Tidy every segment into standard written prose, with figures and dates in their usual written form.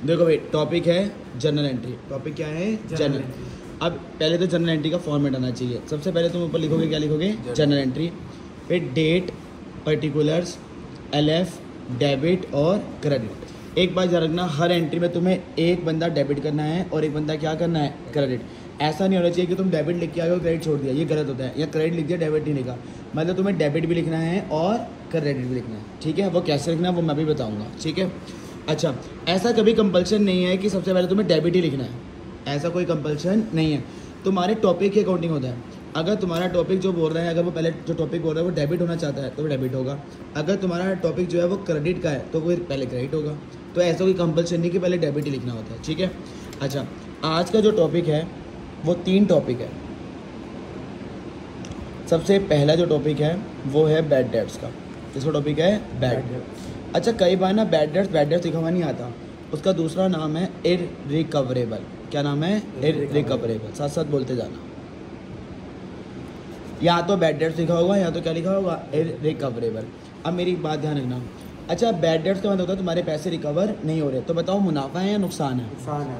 देखो भाई, टॉपिक है जर्नल एंट्री। टॉपिक क्या है? जर्नल। अब पहले तो जर्नल एंट्री का फॉर्मेट आना चाहिए। सबसे पहले तुम ऊपर लिखोगे, क्या लिखोगे? Journal entry. फिर डेट, पर्टिकुलर्स, LF, डेबिट और क्रेडिट। एक बात याद रखना, हर एंट्री में तुम्हें एक बंदा डेबिट करना है और एक बंदा क्या करना है? क्रेडिट। ऐसा नहीं होना चाहिए कि तुम डेबिट लिख के आए हो क्रेडिट छोड़ दिया, ये गलत होता है। या क्रेडिट लिख दिया डेबिट नहीं लिखा। मतलब तुम्हें डेबिट भी लिखना है और क्रेडिट भी लिखना है, ठीक है? वो कैसे लिखना है वो मैं भी बताऊँगा, ठीक है? अच्छा, ऐसा कभी कंपल्सन नहीं है कि सबसे पहले तुम्हें डेबिट ही लिखना है, ऐसा कोई कंपल्सन नहीं है। तुम्हारे टॉपिक के अकॉर्डिंग होता है। अगर तुम्हारा टॉपिक जो बोल रहा है, अगर वो पहले जो टॉपिक बोल रहा है वो डेबिट होना चाहता है तो वो डेबिट होगा। अगर तुम्हारा टॉपिक जो है वो क्रेडिट का है तो वो पहले क्रेडिट होगा। तो ऐसा कोई कंपल्सन नहीं कि पहले डेबिट ही लिखना होता है, ठीक है? अच्छा, आज का जो टॉपिक है वो 3 टॉपिक है। सबसे पहला जो टॉपिक है वो है बैड डेट्स का। किसका टॉपिक है? बैड। अच्छा, कई बार ना बैड डेट्स लिखा हुआ नहीं आता, उसका दूसरा नाम है इररिकवरेबल। क्या नाम है? इररिकवरेबल। साथ साथ बोलते जाना, या तो बैड डेट्स लिखा होगा या तो क्या लिखा होगा? इररिकवरेबल। अब मेरी बात ध्यान रखना। अच्छा, बैड डेट्स का मतलब होता है तुम्हारे पैसे रिकवर नहीं हो रहे, तो बताओ मुनाफा है या नुकसान है? नुकसान है।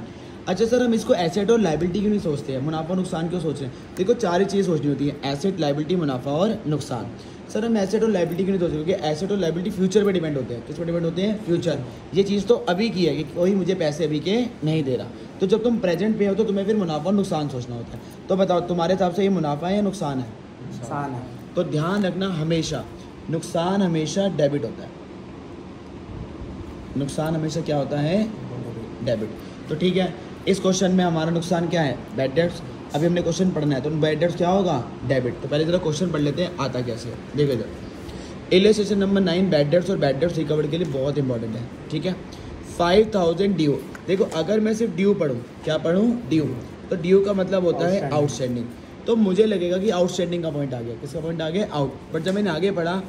अच्छा सर, हम इसको एसेट और लाइबिलिटी क्यों नहीं सोचते हैं, मुनाफा नुकसान क्यों सोच रहे हैं? देखो, 4 ही चीज़ सोचनी होती है, एसेट, लाइबिलिटी, मुनाफा और नुकसान। सर हम एसेट और लाइबिलिटी क्यों नहीं सोच रहे? क्योंकि एसेट और लाइबिलिटी फ्यूचर पे डिपेंड होते हैं। किस पे डिपेंड होते हैं? फ्यूचर। ये चीज़ तो अभी की है कि कोई मुझे पैसे अभी के नहीं दे रहा, तो जब तुम प्रेजेंट पे हो तो तुम्हें फिर मुनाफा और नुकसान सोचना होता है। तो बताओ तुम्हारे हिसाब से ये मुनाफा है या नुकसान है? नुकसान है। तो ध्यान रखना, हमेशा नुकसान हमेशा डेबिट होता है। नुकसान हमेशा क्या होता है? डेबिट। तो ठीक है, इस क्वेश्चन में हमारा नुकसान क्या है? Bad debts. अभी हमने क्वेश्चन पढ़ना है, तो बैड डेट्स क्या होगा? डेबिट। तो पहले जरा क्वेश्चन पढ़ लेते हैं आता कैसे। देखो इधर इलस्ट्रेशन नंबर 9, बैड डेट्स और बैड डेट्स रिकवर्ड के लिए बहुत इंपॉर्टेंट है, ठीक है? 5000 ड्यू। देखो, अगर मैं सिर्फ ड्यू पढ़ूँ, क्या पढ़ूँ? ड्यू। तो ड्यू का मतलब होता है आउटस्टैंडिंग। तो मुझे लगेगा कि आउटस्टैंडिंग का पॉइंट आ गया। किसका पॉइंट आ गया? आउट। बट जब मैंने आगे पढ़ा,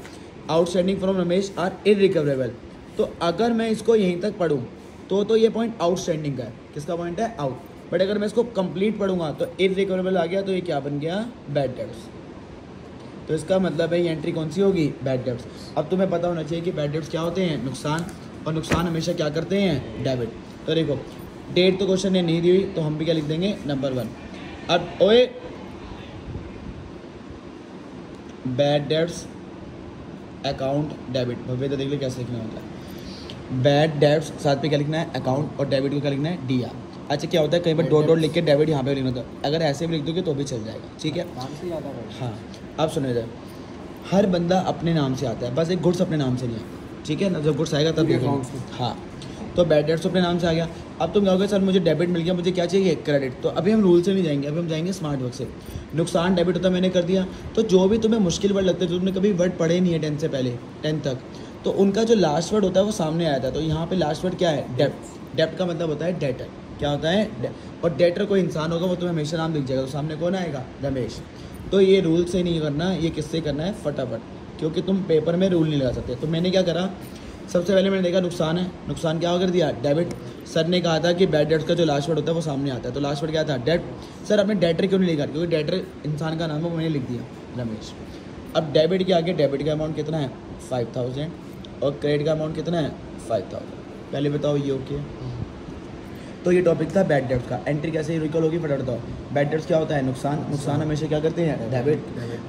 outstanding from Ramesh are irrecoverable, तो अगर मैं इसको यहीं तक पढ़ूँ तो ये पॉइंट आउटस्टैंडिंग का है। किसका पॉइंट है? आउट। बट अगर मैं इसको कंप्लीट पढ़ूंगा तो इररिकवरेबल आ गया, तो ये क्या बन गया? Bad debts. तो इसका मतलब है ये एंट्री कौन सी होगी? Bad debts. अब तुम्हें पता होना चाहिए कि बैड डेट्स क्या होते हैं? नुकसान। और नुकसान हमेशा क्या करते हैं? डेबिट। तो देखो, डेट तो क्वेश्चन ने नहीं दी हुई, तो हम भी क्या लिख देंगे? नंबर 1। अब ओए, बैड डेट्स अकाउंट डेबिट। भव्य तो देख ले कैसे लिखना होता है। बैड डेट्स साथ पे क्या लिखना है? अकाउंट। और डेबिट को क्या लिखना है? DR। अच्छा, क्या होता है कई बार डॉट लिख के डेबिट यहाँ पे लिखना होता है, अगर ऐसे भी लिख दोगे तो भी चल जाएगा, ठीक है? हाँ, अब सुनो इधर, हर बंदा अपने नाम से आता है, बस एक गुड्स अपने नाम से नहीं है, ठीक है ना? जब गुड्स आएगा तब लिखेंगे। हाँ, तो बैड डेट्स अपने नाम से आ गया। अब तुम कहोगे सर मुझे डेबिट मिल गया, मुझे क्या चाहिए? क्रेडिट। तो अभी हम रूल से नहीं जाएंगे, अभी हम जाएंगे स्मार्ट वर्क से। नुकसान डेबिट होता मैंने कर दिया। तो जो भी तुम्हें मुश्किल वर्ड लगते हैं, जो तुमने कभी वर्ड पढ़े नहीं है 10 से पहले, 10 तक, तो उनका जो लास्ट वर्ड होता है वो सामने आया था। तो यहाँ पे लास्ट वर्ड क्या है? डेब्ट। डेब्ट का मतलब होता है डेटर। क्या होता है? और डेटर कोई इंसान होगा, वो तुम्हें हमेशा नाम दिख जाएगा, तो सामने कौन आएगा? रमेश। तो ये रूल से नहीं करना, ये किससे करना है? फटाफट, क्योंकि तुम पेपर में रूल नहीं लगा सकते। तो मैंने क्या करा, सबसे पहले मैंने देखा नुकसान है, नुकसान क्या कर दिया? डेबिट। सर ने कहा था कि बैड डेट्स का जो लास्ट वर्ड होता है वो सामने आता है, तो लास्ट वर्ड क्या था? डेट। सर आपने डेटर क्यों नहीं लिखा? क्योंकि डेटर इंसान का नाम है, वो मैंने लिख दिया रमेश। अब डेबिट के आगे डेबिट का अमाउंट कितना है? 5000। और क्रेडिट का अमाउंट कितना है? 5000। पहले बताओ ये ओके? तो ये टॉपिक था बैड डेट्स का। एंट्री कैसे रिकॉल होगी फटाफट बताओ। बैड डेट्स क्या होता है? नुकसान। नुकसान हमेशा क्या करते हैं? डेबिट।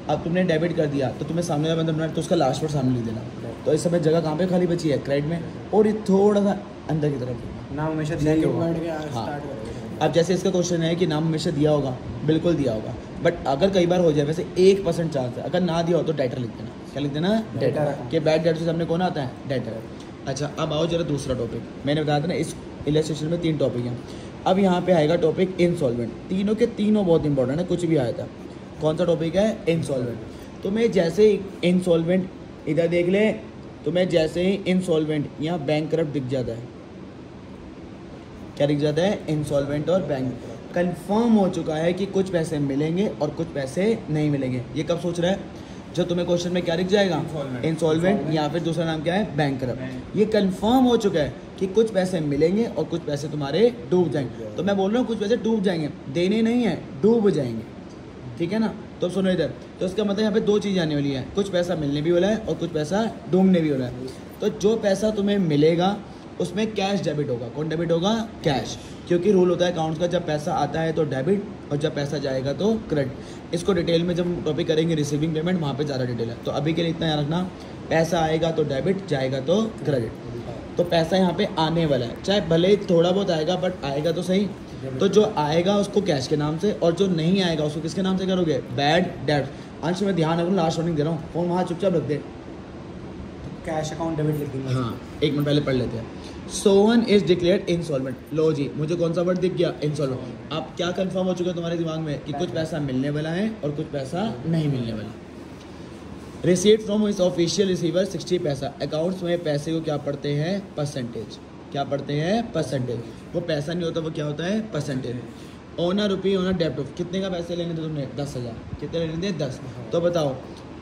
अब तुमने डेबिट कर दिया तो तुम्हें सामने वाला बंदा बनाना, तो उसका लास्ट वर्ड सामने लिख देना। तो इस समय जगह कहाँ पे खाली बची है? क्रेडिट में। और ये थोड़ा सा अंदर की तरफ नाम हमेशा दिया होगा। हाँ, अब जैसे इसका क्वेश्चन है कि नाम हमेशा दिया होगा, बिल्कुल दिया होगा, बट अगर कई बार हो जाए, वैसे 1% चांस है, अगर ना दिया हो तो डेटर लिख देना। क्या लिख देना? डेटर। कि बैड डेट से सामने कौन आता है? डेटर। अच्छा, अब आओ जरा दूसरा टॉपिक। मैंने बताया था ना इस इलस्ट्रेशन में 3 टॉपिक हैं। अब यहाँ पे आएगा टॉपिक इंसॉल्वेंट। तीनों के तीनों बहुत इंपॉर्टेंट है, कुछ भी आया था। कौन सा टॉपिक है? इंसॉल्वेंट। तुम्हें जैसे ही इंसॉल्वेंट, इधर देख ले, तुम्हें जैसे ही इंसॉल्वेंट यहाँ बैंकरप्ट दिख जाता है, क्या दिख जाता है? इंसॉल्वेंट और बैंक। कंफर्म हो चुका है कि कुछ पैसे मिलेंगे और कुछ पैसे नहीं मिलेंगे। ये कब सोच रहा है? जब तुम्हें क्वेश्चन में क्या दिख जाएगा? इंसॉल्वेंट, या फिर दूसरा नाम क्या है? बैंकरप्ट। ये कंफर्म हो चुका है कि कुछ पैसे मिलेंगे और कुछ पैसे तुम्हारे डूब जाएंगे। तो मैं बोल रहा हूँ कुछ पैसे डूब जाएंगे, देने नहीं है, डूब जाएंगे, ठीक है ना? तो सुनो इधर, तो इसका मतलब यहाँ पे 2 चीज़ आने वाली है, कुछ पैसा मिलने भी वाला है और कुछ पैसा डूबने भी वाला है। तो जो पैसा तुम्हें मिलेगा उसमें कैश डेबिट होगा। कौन डेबिट होगा? कैश। क्योंकि रूल होता है अकाउंट्स का, जब पैसा आता है तो डेबिट और जब पैसा जाएगा तो क्रेडिट। इसको डिटेल में जब टॉपिक करेंगे रिसीविंग पेमेंट, वहाँ पे ज़्यादा डिटेल है। तो अभी के लिए इतना याद रखना, पैसा आएगा तो डेबिट, जाएगा तो क्रेडिट। तो पैसा यहाँ पे आने वाला है, चाहे भले ही थोड़ा बहुत आएगा बट आएगा तो सही। तो जो आएगा उसको कैश के नाम से, और जो नहीं आएगा उसको किसके नाम से करोगे? Bad debt. अंश में ध्यान रखो, लास्ट वार्निंग दे रहा हूँ, फोन वहाँ चुपचाप रख दे। कैश अकाउंट डेबिट लिख देंगे। हाँ, एक मिनट पहले पढ़ लेते हैं। सोवन इज डिक्लेयर्ड इंसॉल्वेंट। लो जी, मुझे कौन सा वर्ड दिख गया? इंसॉल्वेंट। अब क्या कंफर्म हो चुका है तुम्हारे दिमाग में कि कुछ पैसा मिलने वाला है और कुछ पैसा नहीं मिलने वाला। रिसीव्ड फ्रॉम इस ऑफिशियल रिसीवर 60 पैसा। अकाउंट्स में पैसे को क्या पढ़ते हैं? परसेंटेज। क्या पढ़ते हैं? परसेंटेज। वो पैसा नहीं होता, वो क्या होता है? परसेंटेज। ओनर रुपी ओनर डेब्ट ऑफ। कितने का पैसे लेने थे तुमने? 10,000। कितने लेने थे? 10। तो बताओ,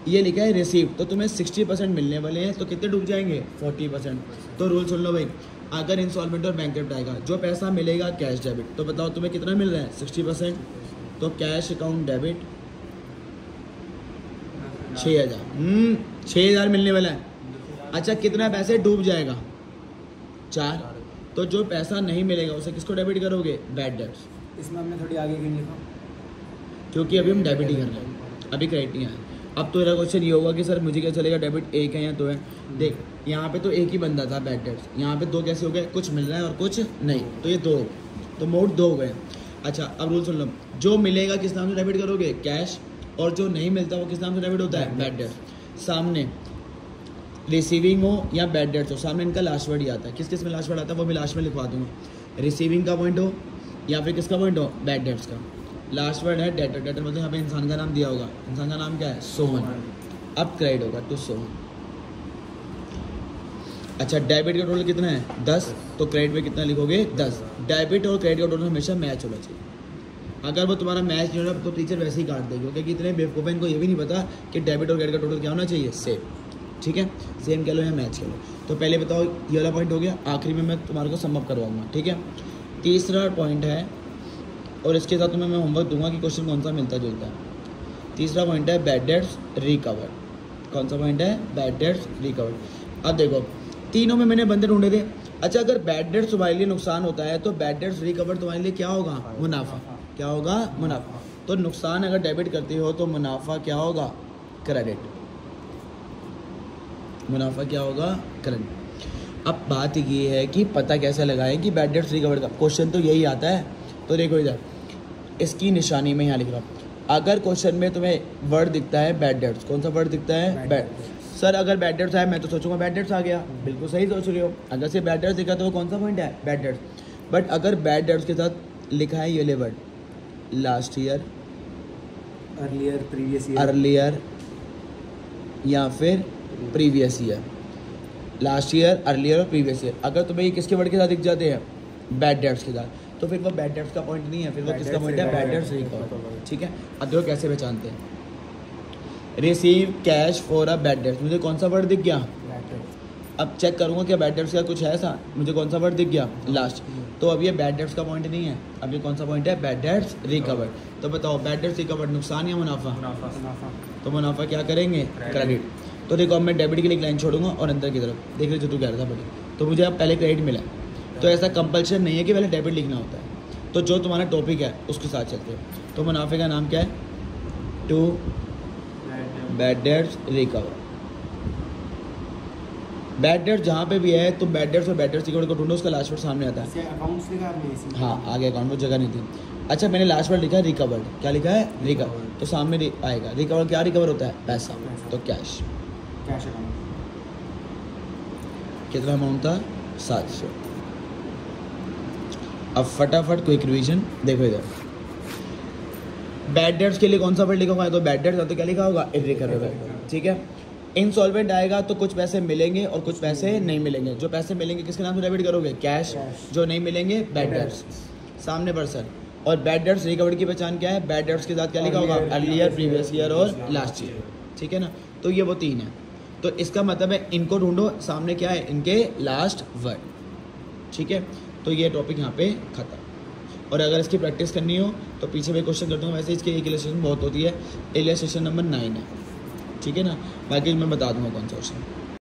ये लिखा है रिसीव, तो तुम्हें 60% मिलने वाले हैं, तो कितने डूब जाएंगे? 40%। तो रूल सुन लो भाई, अगर इंस्टॉलमेंट और बैंकक्रप्ट आएगा, जो पैसा मिलेगा कैश डेबिट। तो बताओ तुम्हें कितना मिल रहा है? 60%। तो कैश अकाउंट डेबिट 6,000। 6,000 मिलने वाला है। अच्छा, कितना पैसे डूब जाएगा? 4। तो जो पैसा नहीं मिलेगा उसे किसको डेबिट करोगे? Bad debts. इसमें हमने थोड़ी आगे क्यों लिखा? क्योंकि अभी हम डेबिट ही कर रहे हैं, अभी क्रेडिट नहीं आया। अब तो मेरा क्वेश्चन ये होगा कि सर मुझे क्या चलेगा, डेबिट एक है या दो है? देख, यहाँ पे तो एक ही बंदा था बैड डेट्स, यहाँ पे दो कैसे हो गए? कुछ मिल रहा है और कुछ नहीं, तो ये दो, तो मोड 2 हो गए। अच्छा, अब रूल सुन लो, जो मिलेगा किस नाम से डेबिट करोगे? कैश। और जो नहीं मिलता वो किस नाम से डेबिट होता है? Bad debts. सामने रिसीविंग हो या बैड डेट्स हो, सामने इनका लास्ट वर्ड ही आता है। किस किस में लास्ट वर्ड आता है वो मैं लास्ट में लिखवा दूंगा। रिसीविंग का पॉइंट हो या फिर किसका पॉइंट हो? बैड डेट्स का। लास्ट वर्ड है डेटर। डेटर मतलब यहाँ पे इंसान का नाम दिया होगा, इंसान का नाम क्या है? सोहन। अब क्रेडिट होगा टू सोहन। अच्छा, डेबिट का टोटल कितना है? 10। तो क्रेडिट में कितना लिखोगे? 10। डेबिट और क्रेडिट का टोटल हमेशा मैच होना चाहिए। अगर वो तुम्हारा मैच नहीं हो रहा तो टीचर वैसे ही काट देगी, क्योंकि इतने बेवकूफ़ हैं, इनको ये भी नहीं पता कि डेबिट और क्रेडिट का टोटल क्या होना चाहिए? सेम। ठीक है, सेम कह लो या मैच कह लो। तो पहले बताओ, ये वाला पॉइंट हो गया। आखिरी में मैं तुम्हारे को सम अप करवाऊंगा, ठीक है। तीसरा पॉइंट है, और इसके साथ तुम्हें मैं होमवर्क दूंगा कि क्वेश्चन कौन सा मिलता जुलता है। तीसरा पॉइंट है बैड डेट्स रिकवर्ड। कौन सा पॉइंट है? Bad debts recovered. अब देखो, तीनों में मैंने बंदे ढूंढे थे। अच्छा, अगर बैड डेट्स तुम्हारे लिए नुकसान होता है तो बैड डेट्स रिकवर्ड तुम्हारे लिए क्या होगा? मुनाफा। क्या होगा? मुनाफा। तो नुकसान अगर डेबिट करते हो तो मुनाफा क्या होगा? क्रेडिट। मुनाफा क्या होगा? क्रेडिट। अब बात ये है कि पता कैसे लगाएं कि बैड डेट्स रिकवर्ड का क्वेश्चन तो यही आता है। तो देखो इधर इसकी निशानी में यहाँ लिख रहा हूँ। अगर क्वेश्चन में तुम्हें वर्ड दिखता है बैड डेट्स, कौन सा वर्ड दिखता है? बैड। सर अगर बैड डेट्स आया मैं तो सोचूंगा बैड डेट्स आ गया। बिल्कुल सही सोच रहे हो। अगर से बैड डेट्स दिखा तो वो कौन सा पॉइंट है? Bad debts. बट अगर बैड डेट्स के साथ लिखा है ये word, last year, earlier, previous year, earlier या फिर previous year, last year, earlier और प्रीवियस ईयर, अगर तुम्हें ये किसके वर्ड के साथ दिख जाते हैं? बैड डेट्स के साथ, तो फिर वो बैड डेट्स का पॉइंट नहीं है, फिर वो किसका पॉइंट है? Bad debts recovered. ठीक है, अब देखो कैसे पहचानते हैं। Receive cash for a bad debts, मुझे कौन सा वर्ड दिख गया? अब चेक करूंगा कि बैड डेट्स का कुछ है ऐसा, मुझे कौन सा वर्ड दिख गया? लास्ट। तो अब ये बैड डेट्स का पॉइंट नहीं है, अब ये कौन सा पॉइंट है? Bad debts recovered. तो बताओ बैड डेट्स रिकवर्ड नुकसान या मुनाफा? मुनाफा। तो मुनाफा क्या करेंगे? क्रेडिट। तो देखो अब मैं डेबिट के लिए एक लाइन छोड़ूंगा और अंदर की तरफ देख लो जो तू कह रहा था बड़ी, तो मुझे अब पहले क्रेडिट मिला। तो ऐसा कंपल्शन नहीं है कि पहले डेबिट लिखना होता है। तो जो तुम्हारा टॉपिक है उसके साथ चलते हो। तो मुनाफे का नाम क्या है? To bad debts recover. Bad debts जहाँ पे भी है तो बैड डेट्स और बैड डेट्स रिकवर को ढूंढो, उसका लास्ट वर्ड सामने आता है। अकाउंट्स लिखा आपने? हाँ, आगे अकाउंट में जगह नहीं थी। अच्छा, मैंने लास्ट वर्ड लिखा है रिकवर्ड। क्या लिखा है? रिकवर। तो सामने आएगा रिकवर। क्या रिकवर होता है? पैसा। तो कैश। Cash account. कितना अमाउंट था? 700। अब फटाफट क्विक रिवीजन देखो इधर। बैड डेट्स के लिए कौन सा वर्ड लिखा होगा? तो बैड डेट्स तो क्या लिखा होगा? इर्रिकवरेबल। ठीक है। इंसॉल्वेंट आएगा तो कुछ पैसे मिलेंगे और कुछ पैसे नहीं मिलेंगे। जो पैसे मिलेंगे किसके नाम से डेबिट करोगे? कैश। जो नहीं मिलेंगे बैड डेट्स। सामने पर्सन। और बैड डेट्स रिकवर्ड की पहचान क्या है? बैड डेट्स के साथ क्या लिखा होगा? अर्लियर, प्रीवियस ईयर और लास्ट ईयर। ठीक है ना। तो ये वो 3 है। तो इसका मतलब है इनको ढूंढो, सामने क्या है? इनके लास्ट वर्ड। ठीक है। तो ये टॉपिक यहाँ पे खत्म। और अगर इसकी प्रैक्टिस करनी हो तो पीछे मैं क्वेश्चन कर दूँगा। वैसे इसकी एक इलस्ट्रेशन बहुत होती है, इलस्ट्रेशन नंबर 9 है। ठीक है ना। बाकी मैं बता दूँगा कौन सा क्वेश्चन।